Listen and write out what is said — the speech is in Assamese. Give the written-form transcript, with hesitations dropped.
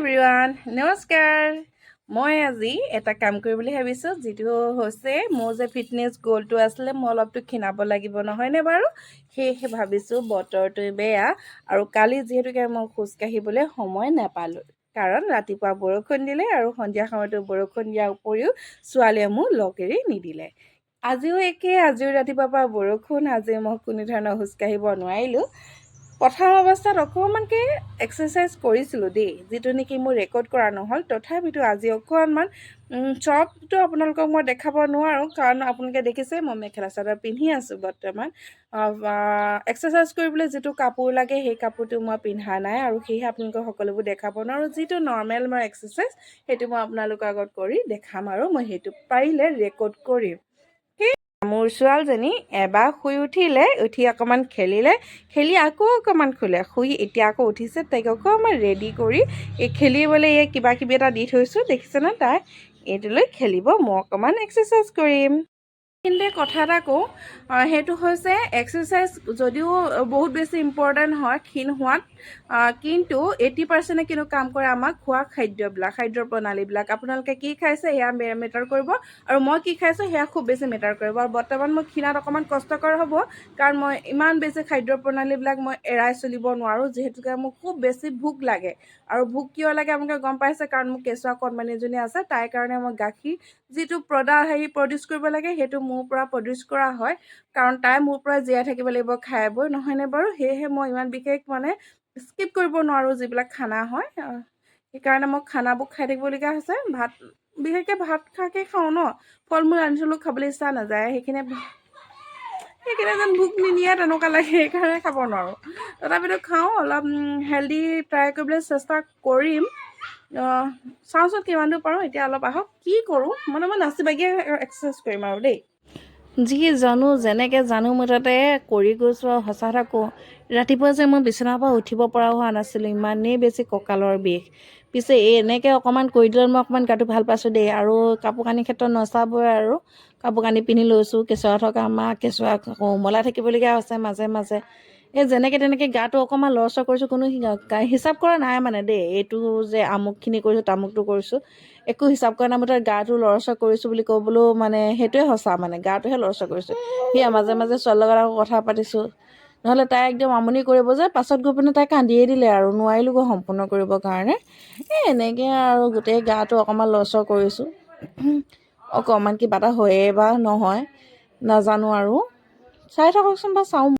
এভৰিৱান নমস্কাৰ মই আজি এটা কাম কৰি বুলি ভাবিছোঁ যেটো হৈছে মোৰ যে ফিটনেছ গোলটো আছিলে মই অলপটো খিনাব লাগিব নহয়নে বাৰু সেয়ে ভাবিছোঁ বতৰটো বেয়া আৰু কালি যেহেতুকে মই খোজ কাঢ়িবলৈ সময় নাপালোঁ কাৰণ ৰাতিপুৱা বৰষুণ দিলে আৰু সন্ধিয়া সময়তো বৰষুণ দিয়াৰ উপৰিও ছোৱালীয়ে মোক লগ এৰি নিদিলে আজিও একে আজিও ৰাতিপুৱাৰ পৰা বৰষুণ আজি মই কোনো ধৰণৰ খোজ কাঢ়িব নোৱাৰিলোঁ প্ৰথম অৱস্থাত অকণমানকৈ এক্সাৰচাইজ কৰিছিলোঁ দেই যিটো নেকি মোৰ ৰেকৰ্ড কৰা নহ'ল তথাপিতো আজি অকণমান চবটো আপোনালোকক মই দেখাব নোৱাৰোঁ কাৰণ আপোনালোকে দেখিছে মই মেখেলা চাদৰ পিন্ধি আছোঁ বৰ্তমান এক্সাৰচাইজ কৰিবলৈ যিটো কাপোৰ লাগে সেই কাপোৰটো মই পিন্ধা নাই আৰু সেয়েহে আপোনালোকক সকলোবোৰ দেখাব নোৱাৰোঁ যিটো নৰ্মেল মই এক্সাৰচাইজ সেইটো মই আপোনালোকৰ আগত কৰি দেখাম আৰু মই সেইটো পাৰিলে ৰেকৰ্ড কৰিম মোৰ ছোৱালীজনী এবাৰ শুই উঠি অকণমান খেলি আকৌ অকণমান শুই এতিয়া আকৌ উঠিছে তাইক অকণমান ৰেডি কৰি এই খেলিবলৈ এই কিবা কিবি এটা দি থৈছোঁ দেখিছেনে তাই এইটো লৈ খেলিব মই অকণমান এক্সাৰচাইজ কৰিম কিন্তু কথা এটা কওঁ সেইটো হৈছে এক্সাৰচাইজ যদিও বহুত বেছি ইম্পৰ্টেণ্ট হয় ক্ষীণ হোৱাত কিন্তু 80% কিন্তু কাম কৰে আমাক খোৱা খাদ্যৰ প্ৰণালীবিলাক আপোনালোকে কি খাইছে সেয়া মেটাৰ কৰিব আৰু মই কি খাইছোঁ সেয়া খুব বেছি মেটাৰ কৰিব আৰু বৰ্তমান মই ক্ষীণাত অকণমান কষ্টকৰ হ'ব কাৰণ মই ইমান বেছি খাদ্য প্ৰণালীবিলাক মই এৰাই চলিব নোৱাৰোঁ যিহেতুকে মোক খুব বেছি ভোক লাগে আৰু ভোক কিয় লাগে আপোনালোকে গম পাইছে কাৰণ মোৰ কেঁচুৱা কণমানি এজনী আছে তাইৰ কাৰণে মই গাখীৰ যিটো প্ৰডিউচ কৰিব লাগে সেইটো মোৰ পৰা প্ৰডিউচ কৰা হয় কাৰণ তাই মোৰ পৰা জীয়াই থাকিব লাগিব খাই বৈ নহয়নে বাৰু সেয়েহে মই ইমান বিশেষ মানে স্কিপ কৰিব নোৱাৰোঁ যিবিলাক খানা হয় সেইকাৰণে মই খানাবোৰ খাই থাকিবলগীয়া হৈছে বিশেষকৈ ভাত খাকে খাওঁ ন ফল মূল আনি থ'লেও খাবলৈ ইচ্ছা নাযায় সেইখিনি যেন ভোক নিদিয়ে তেনেকুৱা লাগে সেইকাৰণে খাব নোৱাৰোঁ তথাপিতো খাওঁ অলপ হেল্ডি ট্ৰাই কৰিবলৈ চেষ্টা কৰিম চাওঁচোন কিমান দূৰ পাৰোঁ এতিয়া অলপ আহক কি কৰোঁ মই নাচি বাগিয়ে এক্সাৰচাইজ কৰিম আৰু দেই যি জানো যেনেকৈ জানো মুঠতে কৰি গৈছোঁ আৰু সঁচা কথা কওঁ ৰাতিপুৱা যে মই বিচনাৰ পৰা উঠিব পৰা হোৱা নাছিলোঁ ইমানেই বেছি কঁকালৰ বিষ পিছে এনেকৈ অকণমান কৰি দিলত মই অকণমান গাটো ভাল পাইছোঁ দেই আৰু কাপোৰ কানিৰ ক্ষেত্ৰত নচাবই আৰু কাপোৰ কানি পিন্ধি লৈছোঁ কেঁচুৱা থকা কেঁচুৱা উমলাই থাকিবলগীয়া হৈছে মাজে মাজে এই যেনেকৈ তেনেকৈ গাটো অকণমান লৰচৰ কৰিছোঁ কোনো হিচাপ কৰা নাই মানে দেই এইটো যে আমুকখিনি কৰিছোঁ তামুকটো কৰিছোঁ একো হিচাপ কৰা নাই মুঠতে গাটো লৰচৰ কৰিছোঁ বুলি ক'বলৈও মানে সেইটোৱে সঁচা মানে গাটোহে লৰচৰ কৰিছোঁ সেয়া মাজে মাজে ছোৱালীৰ লগত আকৌ কথা পাতিছোঁ নহ'লে তাই একদম আমনি কৰিব যে পাছত গৈ পিনে তাই কান্দিয়ে দিলে আৰু নোৱাৰিলোঁগৈ সম্পূৰ্ণ কৰিবৰ কাৰণে এনেকৈ আৰু গোটেই গাটো অকণমান লৰচৰ কৰিছোঁ অকণমান কিবা এটা হয়ে বা নহয় নাজানো আৰু চাই থাককচোন বা চাওঁ